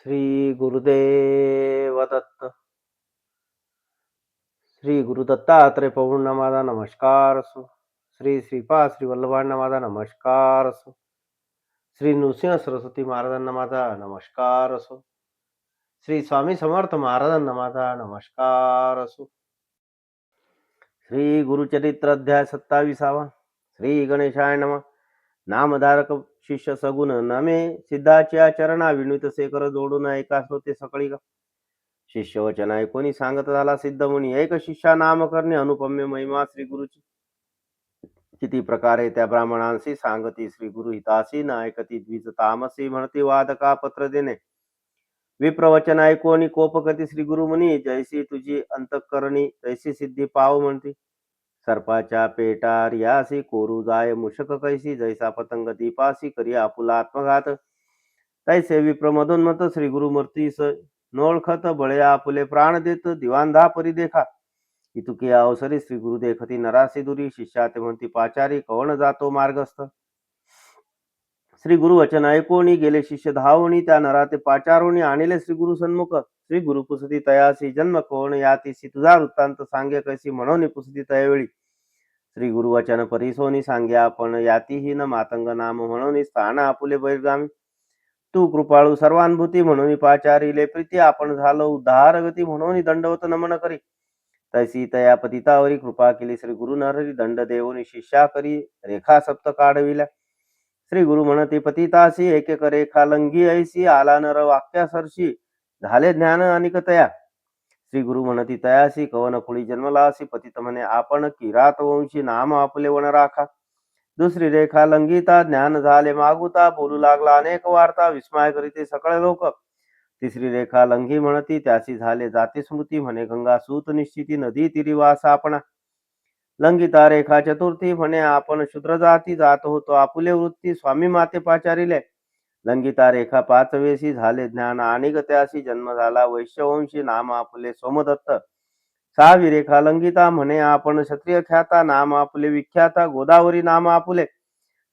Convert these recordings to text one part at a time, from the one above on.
श्री गुरुदेव दत्त. श्री गुरु दत्तात्रय प्रभूंना माझा नमस्कार असो. श्री श्रीपाद श्री वल्लभांना माझा नमस्कार असो. श्री नृसिंह सरस्वती महाराजांना माझा नमस्कार असो. श्री स्वामी समर्थ महाराजांना माझा नमस्कार असो. श्री गुरुचरित्र अध्याय 27. श्री गणेशाय नमः. नामधारक शिष्य सगुण नमे सिद्धाच्या चरणा विनुत सेकर जोडून ऐका होते सकळी का. शिष्य वचन ऐकोनी सांगत झाला सिद्ध मुनी. एक शिष्या नाम करणे अनुपम्य महिमा श्री गुरुची. किती प्रकारे त्या ब्राह्मणांशी सांगती श्री गुरु हितासी न ऐकती द्विज तामसी म्हणती वादका पत्र देणे. विप्रवचन ऐकोनी कोपकती श्री गुरु मुनी. जैसी तुझी अंतःकरणी तैसी सिद्धी पाव म्हणती. सर्पाच्या पेटार यासी कोरू जाय मुशक कैसी. जैसा पतंग दीपासी करी आपुला आत्मघात. तैसे विप्रमदोन्मत श्री गुरुमूर्तीस नोळखत बळे आपुले प्राण देत दिवांधा परी देखा. इतुके अवसरी श्री गुरु देखती नरासी दुरी. शिष्या ते म्हणती पाचारी कवण जातो मार्गस्थ. श्री गुरु वचन ऐकोनी गेले शिष्य धावणी. त्या नरा ते पाचारोनी आणले श्री गुरु सन्मुख. श्री गुरु पुसती तयासी जन्म कोण यातीसी. तुझा वृत्तांत सांगे कैसी म्हणून पुसती तयावेळी. श्री गुरु वचन परिसोनी सांगे आपण यातीहीन मातंग नाम म्हणून स्थान आपुले बैरगामी. तू कृपाळू सर्वानुभूती म्हणून पाचारिले प्रीती. आपण झालो उद्धार गती म्हणून दंडवत नमन करी. तैसी तया पतितावरी कृपा केली श्री गुरु नरहरी. दंड देवनी शिष्या करी रेखा सप्त काढविल्या. श्री गुरु म्हणती पतितासी एक एक रेखा लंगी ऐसी. आला नर वाक्या सरशी झाले ज्ञान अनिक तया. श्री गुरु म्हणती तयासी कवन कुळी जन्मलासी. पतित म्हणे आपण किरात वंशी नाम आपले वन राखा. दुसरी रेखा लंगीता ज्ञान झाले मागुता. बोलू लागला अनेक वार्ता विस्मय करीते सकळ लोक. तिसरी रेखा लंघी म्हणती त्यासी झाले जाती स्मृती. म्हणे गंगा सूत निश्चिती नदी तिरी वास आपणा. लंघिता रेखा चतुर्थी म्हणे आपण शूद्र जाती. जात होतो आपुले वृत्ती स्वामी माते पाचारिले. लंघिता रेखा पाचवेसी झाले ज्ञान आणि त्यासी. जन्म झाला वैश्यवंशी नाम आपले सोमदत्त. सहावी रेखा लंघिता म्हणे आपण क्षत्रिय ख्याता. नाम आपले विख्याता गोदावरी नाम आपुले.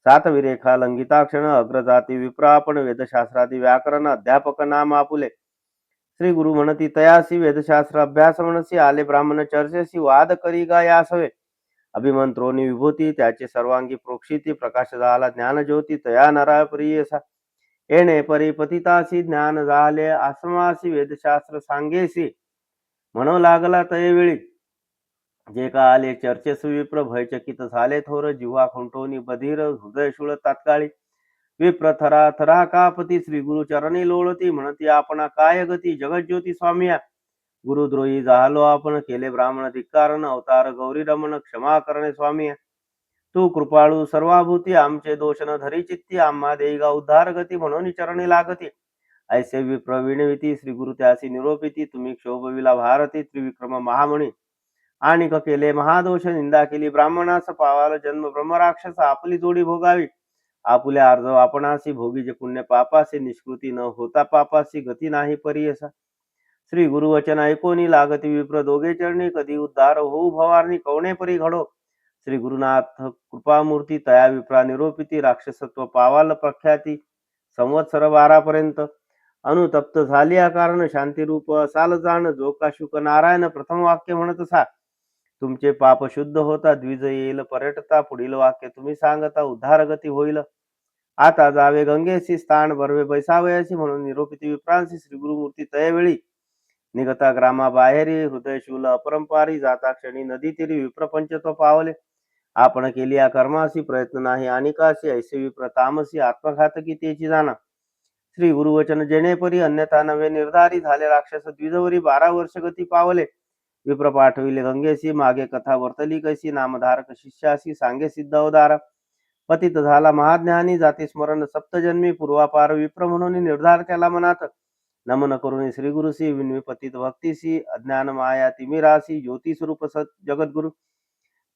सातवी रेखा लंघिता क्षण अग्रजाती विप्र आपण. वेदशास्त्रादी व्याकरण अध्यापक नाम आपुले. श्री गुरु म्हणती तयासी वेदशास्त्र अभ्यास म्हणसी. आले ब्राह्मण चर्चेसी वाद करी गा यासवे. अभिमंत्रोनी विभूती त्याचे सर्वांगी प्रोक्षिती. प्रकाश झाला ज्ञान ज्योती तया नरा प्रियसा. येणे परी पतितासी ज्ञान झाले आसमासी. वेदशास्त्र सांगेसी म्हणू लागला तयवेळी. जे का आले चर्चेस विप्र भयचकित झाले थोर. जिव्हा खुंटोनी बधीर हृदय शूळ तात्काळी. विप्र थरा थरा कापती श्री गुरु चरणी लोळती. म्हणती आपण काय गती जगज्योती स्वामिया. गुरुद्रोही झालो आपण केले ब्राह्मण धिक्कारण. अवतार गौरी रमण क्षमा करणे स्वामिया. तू कृपाळू सर्वाभूती आमचे दोष न धरी चित्ती. आम्हा देईगा उद्धार गती म्हणून चरणी लागती. ऐसे विप्र विणविती श्री गुरु त्यासी निरोपिती. तुम्ही क्षोभविला भारती त्रिविक्रम महामणी. आणि केले महादोष निंदा केली ब्राह्मणास. पावाल जन्म ब्रह्मराक्षस आपली जोडी भोगावी. आपुल्या अर्ज आपणासी भोगी जे पुण्य पापासी. निष्कृती न होता पापासी गती नाही परियसा. श्री गुरु वचन ऐकोनी लागती विप्र दोघे चरणी. कधी उद्धार होऊ भवारणी कवणे परी घडो. श्री गुरुनाथ कृपामूर्ती तया विप्रा निरोपिती. राक्षसत्व पावाल प्रख्याती संवत्सर 12 पर्यंत. अनुतप्त झाली कारण शांतिरूप असाल जाण. जो का शुक नारायण प्रथम वाक्य म्हणत सा. तुमचे पाप शुद्ध होता द्विज येईल पर्यटता. पुढील वाक्य तुम्ही सांगता उद्धार गती होईल. आता जावे गंगेसी स्थान बर्वे बैसावयासी. म्हणून निरोपिती विप्रांसी श्री गुरुमूर्ती तयवेळी. निगता ग्रामा बाहेरी हृदय शूल अपरंपारी. जाता क्षणी नदी तिरी विप्र पंचत्व पावले. आपण केली या कर्मासी प्रयत्न नाही अनिकासी. ऐसे विप्र तामसी आत्मघातकी तेची जाणा. श्री गुरुवचन जेणेपरी अन्यथा नवे निर्धारी. झाले राक्षस द्विजवरी 12 वर्ष गती पावले. विप्र पाठविले गंगेसी मागे कथा वर्तली कैसी. नामधारक शिष्यासी सांगे सिद्ध अवतार. पतित झाला महाज्ञानी जाती स्मरण सप्तजन्मी. पूर्वापार विप्र म्हणून निर्धार केला मनात. नमन करून श्री गुरुसी विनवी पतित भक्तीसी. अज्ञान माया तिमिरासी ज्योती स्वरूप सत जगद्गुरु.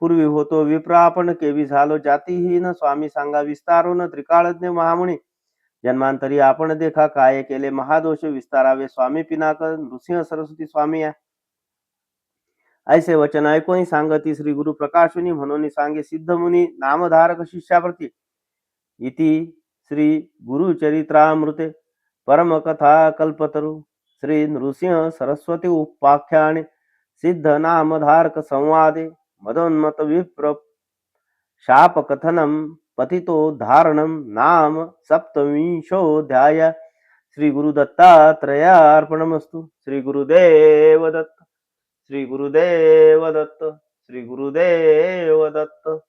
पूर्वी होतो विप्र आपण केवी झालो जातीहीन. स्वामी सांगा विस्तारून त्रिकाळज्ञ महामुनी. जन्मांतरी आपण देखा काय केले महादोष. विस्तारावे स्वामी पिनाक नृसिंह सरस्वती स्वामी या. ऐसे वचन ऐकून सांगती श्री गुरु प्रकाशुनी. म्हणून सांगे सिद्ध मुनी नामधारक शिष्याप्रती. इति श्री गुरुचरित्रामृते परमकथा कल्पतरू श्री नृसिंह सरस्वती उपाख्याने सिद्ध नामधारक संवादे मदोन्मत विप्र शापकथनं पतितोद्धारणं नाम सप्तविंशोऽध्याय श्री गुरुदत्तात्रयार्पणमस्तु श्री गुरुदेव दत्त श्री गुरुदेव दत्त श्री गुरुदेव दत्त।